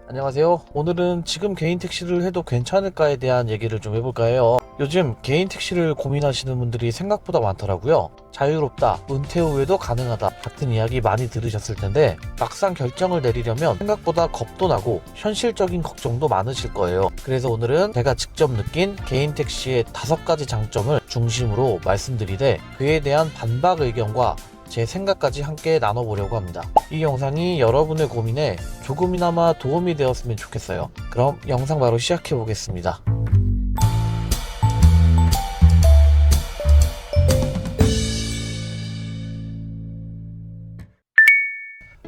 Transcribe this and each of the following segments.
안녕하세요. 오늘은 지금 개인 택시를 해도 괜찮을까에 대한 얘기를 좀 해볼까 해요. 요즘 개인 택시를 고민하시는 분들이 생각보다 많더라고요. 자유롭다, 은퇴 후에도 가능하다 같은 이야기 많이 들으셨을 텐데 막상 결정을 내리려면 생각보다 겁도 나고 현실적인 걱정도 많으실 거예요. 그래서 오늘은 제가 직접 느낀 개인 택시의 5가지 장점을 중심으로 말씀드리되 그에 대한 반박 의견과 제 생각까지 함께 나눠보려고 합니다. 이 영상이 여러분의 고민에 조금이나마 도움이 되었으면 좋겠어요. 그럼 영상 바로 시작해 보겠습니다.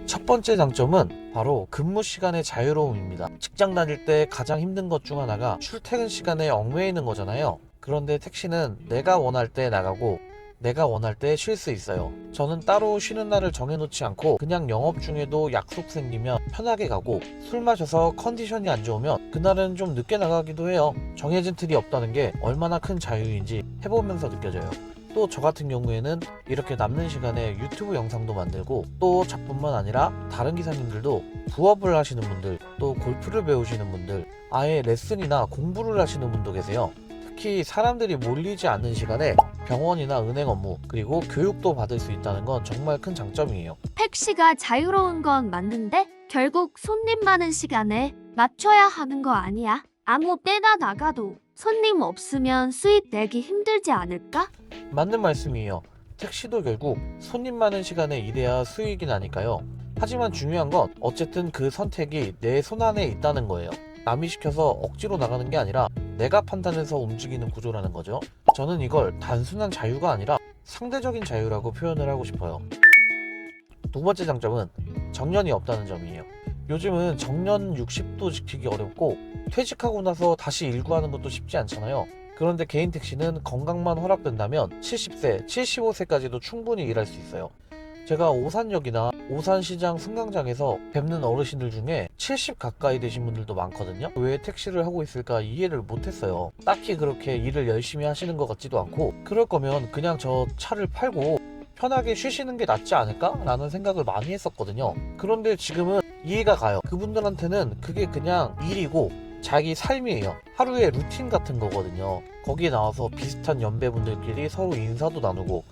첫 번째 장점은 바로 근무 시간의 자유로움입니다. 직장 다닐 때 가장 힘든 것 중 하나가 출퇴근 시간에 얽매이는 거잖아요. 그런데 택시는 내가 원할 때 나가고 내가 원할 때 쉴 수 있어요. 저는 따로 쉬는 날을 정해놓지 않고 그냥 영업 중에도 약속 생기면 편하게 가고 술 마셔서 컨디션이 안 좋으면 그날은 좀 늦게 나가기도 해요. 정해진 틀이 없다는 게 얼마나 큰 자유인지 해보면서 느껴져요. 또 저 같은 경우에는 이렇게 남는 시간에 유튜브 영상도 만들고 또 저뿐만 아니라 다른 기사님들도 부업을 하시는 분들, 또 골프를 배우시는 분들, 아예 레슨이나 공부를 하시는 분도 계세요. 특히 사람들이 몰리지 않는 시간에 병원이나 은행 업무, 그리고 교육도 받을 수 있다는 건 정말 큰 장점이에요. 택시가 자유로운 건 맞는데 결국 손님 많은 시간에 맞춰야 하는 거 아니야? 아무 때나 나가도 손님 없으면 수입 내기 힘들지 않을까? 맞는 말씀이에요. 택시도 결국 손님 많은 시간에 일해야 수익이 나니까요. 하지만 중요한 건 어쨌든 그 선택이 내 손안에 있다는 거예요. 남이 시켜서 억지로 나가는 게 아니라 내가 판단해서 움직이는 구조라는 거죠. 저는 이걸 단순한 자유가 아니라 상대적인 자유라고 표현을 하고 싶어요. 두 번째 장점은 정년이 없다는 점이에요. 요즘은 정년 60도 지키기 어렵고 퇴직하고 나서 다시 일구하는 것도 쉽지 않잖아요. 그런데 개인 택시는 건강만 허락된다면 70세, 75세까지도 충분히 일할 수 있어요. 제가 오산역이나 오산시장 승강장에서 뵙는 어르신들 중에 70 가까이 되신 분들도 많거든요. 왜 택시를 하고 있을까 이해를 못했어요. 딱히 그렇게 일을 열심히 하시는 것 같지도 않고, 그럴 거면 그냥 저 차를 팔고 편하게 쉬시는 게 낫지 않을까? 라는 생각을 많이 했었거든요. 그런데 지금은 이해가 가요. 그분들한테는 그게 그냥 일이고 자기 삶이에요. 하루의 루틴 같은 거거든요. 거기에 나와서 비슷한 연배분들끼리 서로 인사도 나누고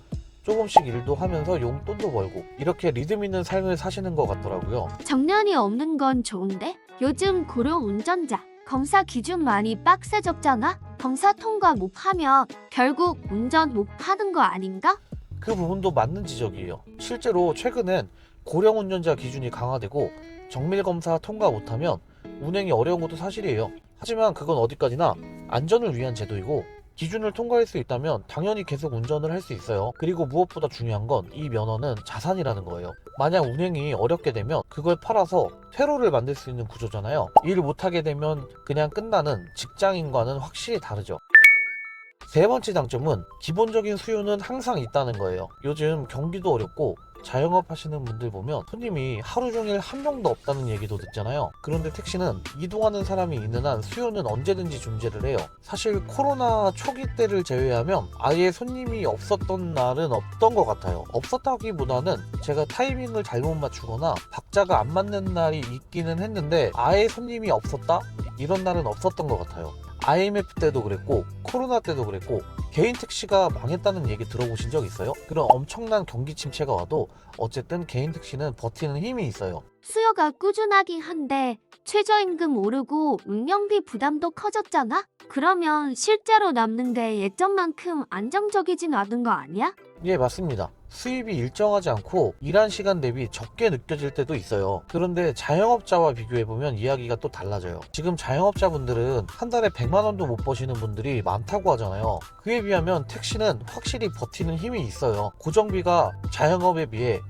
조금씩 일도 하면서 용돈도 벌고 이렇게 리듬 있는 삶을 사시는 것 같더라고요. 정년이 없는 건 좋은데 요즘 고령 운전자 검사 기준 많이 빡세졌잖아? 검사 통과 못하면 결국 운전 못하는 거 아닌가? 그 부분도 맞는 지적이에요. 실제로 최근엔 고령 운전자 기준이 강화되고 정밀검사 통과 못하면 운행이 어려운 것도 사실이에요. 하지만 그건 어디까지나 안전을 위한 제도이고 기준을 통과할 수 있다면 당연히 계속 운전을 할 수 있어요. 그리고 무엇보다 중요한 건 이 면허는 자산이라는 거예요. 만약 운행이 어렵게 되면 그걸 팔아서 퇴로를 만들 수 있는 구조잖아요. 일 못하게 되면 그냥 끝나는 직장인과는 확실히 다르죠. 세 번째 장점은 기본적인 수요는 항상 있다는 거예요. 요즘 경기도 어렵고 자영업 하시는 분들 보면 손님이 하루 종일 한 명도 없다는 얘기도 듣잖아요. 그런데 택시는 이동하는 사람이 있는 한 수요는 언제든지 존재를 해요. 사실 코로나 초기 때를 제외하면 아예 손님이 없었던 날은 없던 것 같아요. 없었다기보다는 제가 타이밍을 잘못 맞추거나 박자가 안 맞는 날이 있기는 했는데 아예 손님이 없었다? 이런 날은 없었던 것 같아요. IMF 때도 그랬고 코로나 때도 그랬고 개인 택시가 망했다는 얘기 들어보신 적 있어요? 그런 엄청난 경기 침체가 와도 어쨌든 개인 택시는 버티는 힘이 있어요. 수요가 꾸준하긴 한데 최저임금 오르고 운영비 부담도 커졌잖아? 그러면 실제로 남는 게 예전만큼 안정적이진 않은 거 아니야? 예, 맞습니다. 수입이 일정하지 않고 일한 시간 대비 적게 느껴질 때도 있어요. 그런데 자영업자와 비교해보면 이야기가 또 달라져요. 지금 자영업자분들은 한 달에 100만 원도 못 버시는 분들이 많다고 하잖아요. 그에 비하면 택시는 확실히 버티는 힘이 있어요. 고정비가 자영업에 비해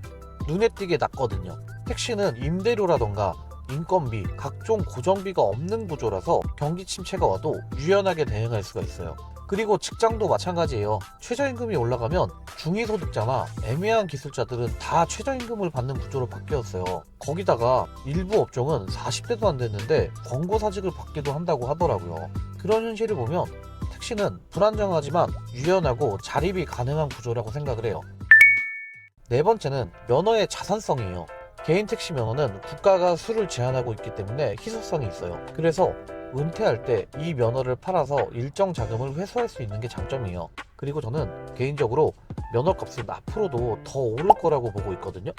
눈에 띄게 낮거든요. 택시는 임대료라던가 인건비, 각종 고정비가 없는 구조라서 경기 침체가 와도 유연하게 대응할 수가 있어요. 그리고 직장도 마찬가지예요. 최저임금이 올라가면 중위소득자나 애매한 기술자들은 다 최저임금을 받는 구조로 바뀌었어요. 거기다가 일부 업종은 40대도 안 됐는데 권고사직을 받기도 한다고 하더라고요. 그런 현실을 보면 택시는 불안정하지만 유연하고 자립이 가능한 구조라고 생각을 해요. 네 번째는 면허의 자산성이에요. 개인 택시 면허는 국가가 수를 제한하고 있기 때문에 희소성이 있어요. 그래서 은퇴할 때 이 면허를 팔아서 일정 자금을 회수할 수 있는 게 장점이에요. 그리고 저는 개인적으로 면허값은 앞으로도 더 오를 거라고 보고 있거든요.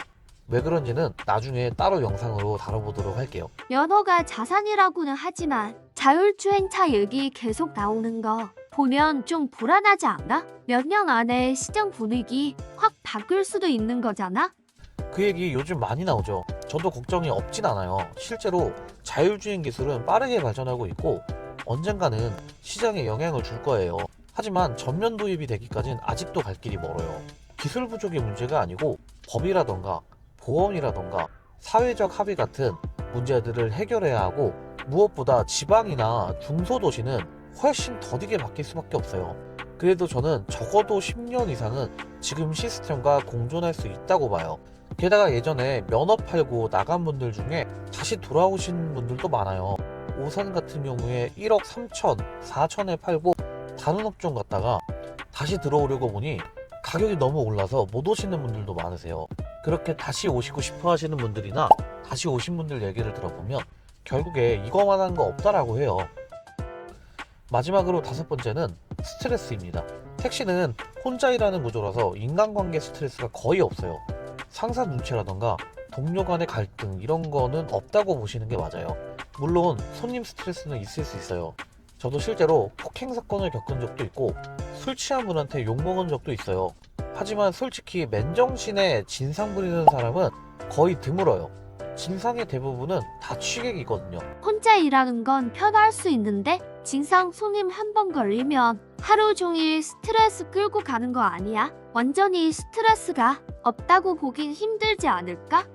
왜 그런지는 나중에 따로 영상으로 다뤄보도록 할게요. 면허가 자산이라고는 하지만 자율주행차 얘기 계속 나오는 거 보면 좀 불안하지 않아? 몇 년 안에 시장 분위기 확 바뀔 수도 있는 거잖아? 그 얘기 요즘 많이 나오죠. 저도 걱정이 없진 않아요. 실제로 자율주행 기술은 빠르게 발전하고 있고 언젠가는 시장에 영향을 줄 거예요. 하지만 전면 도입이 되기까지는 아직도 갈 길이 멀어요. 기술 부족의 문제가 아니고 법이라던가 보험이라던가 사회적 합의 같은 문제들을 해결해야 하고, 무엇보다 지방이나 중소도시는 훨씬 더디게 바뀔 수밖에 없어요. 그래도 저는 적어도 10년 이상은 지금 시스템과 공존할 수 있다고 봐요. 게다가 예전에 면허 팔고 나간 분들 중에 다시 돌아오신 분들도 많아요. 오산 같은 경우에 1억 3천, 4천에 팔고 다른 업종 갔다가 다시 들어오려고 보니 가격이 너무 올라서 못 오시는 분들도 많으세요. 그렇게 다시 오시고 싶어 하시는 분들이나 다시 오신 분들 얘기를 들어보면 결국에 이거만한 거 없다라고 해요. 마지막으로 5번째는 스트레스입니다. 택시는 혼자 일하는 구조라서 인간관계 스트레스가 거의 없어요. 상사 눈치라던가 동료 간의 갈등 이런 거는 없다고 보시는 게 맞아요. 물론 손님 스트레스는 있을 수 있어요. 저도 실제로 폭행 사건을 겪은 적도 있고 술 취한 분한테 욕먹은 적도 있어요. 하지만 솔직히 맨정신에 진상 부리는 사람은 거의 드물어요. 진상의 대부분은 다 취객이거든요. 혼자 일하는 건 편할 수 있는데 진상 손님 한 번 걸리면 하루 종일 스트레스 끌고 가는 거 아니야? 완전히 스트레스가 없다고 보긴 힘들지 않을까?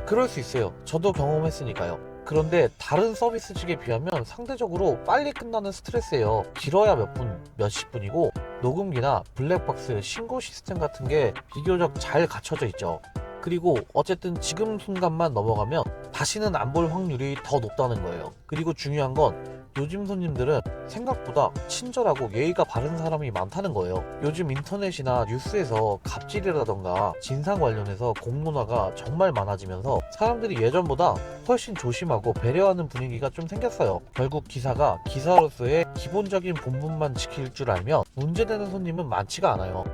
그럴 수 있어요. 저도 경험했으니까요. 그런데 다른 서비스 측에 비하면 상대적으로 빨리 끝나는 스트레스예요. 길어야 몇 분, 몇십 분이고 녹음기나 블랙박스, 신고 시스템 같은 게 비교적 잘 갖춰져 있죠. 그리고 어쨌든 지금 순간만 넘어가면 다시는 안 볼 확률이 더 높다는 거예요. 그리고 중요한 건 요즘 손님들은 생각보다 친절하고 예의가 바른 사람이 많다는 거예요. 요즘 인터넷이나 뉴스에서 갑질이라던가 진상 관련해서 공론화가 정말 많아지면서 사람들이 예전보다 훨씬 조심하고 배려하는 분위기가 좀 생겼어요. 결국 기사가 기사로서의 기본적인 본분만 지킬 줄 알면 문제되는 손님은 많지가 않아요.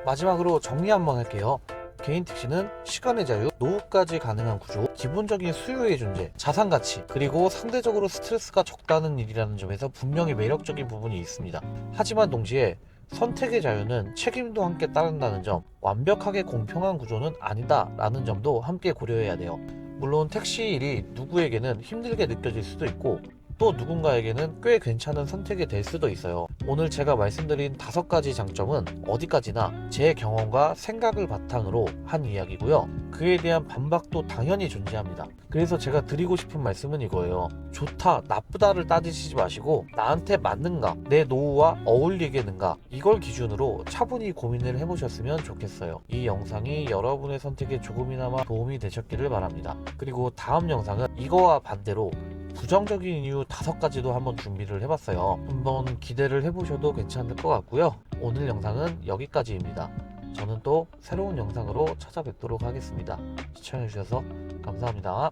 마지막으로 정리 한번 할게요. 개인 택시는 시간의 자유, 노후까지 가능한 구조, 기본적인 수요의 존재, 자산 가치, 그리고 상대적으로 스트레스가 적다는 일이라는 점에서 분명히 매력적인 부분이 있습니다. 하지만 동시에 선택의 자유는 책임도 함께 따른다는 점, 완벽하게 공평한 구조는 아니다라는 점도 함께 고려해야 돼요. 물론 택시 일이 누구에게는 힘들게 느껴질 수도 있고 또 누군가에게는 꽤 괜찮은 선택이 될 수도 있어요. 오늘 제가 말씀드린 5가지 장점은 어디까지나 제 경험과 생각을 바탕으로 한 이야기고요. 그에 대한 반박도 당연히 존재합니다. 그래서 제가 드리고 싶은 말씀은 이거예요. 좋다, 나쁘다를 따지시지 마시고 나한테 맞는가, 내 노후와 어울리겠는가, 이걸 기준으로 차분히 고민을 해보셨으면 좋겠어요. 이 영상이 여러분의 선택에 조금이나마 도움이 되셨기를 바랍니다. 그리고 다음 영상은 이거와 반대로 부정적인 이유 5가지도 한번 준비를 해봤어요. 한번 기대를 해보셔도 괜찮을 것 같고요. 오늘 영상은 여기까지입니다. 저는 또 새로운 영상으로 찾아뵙도록 하겠습니다. 시청해주셔서 감사합니다.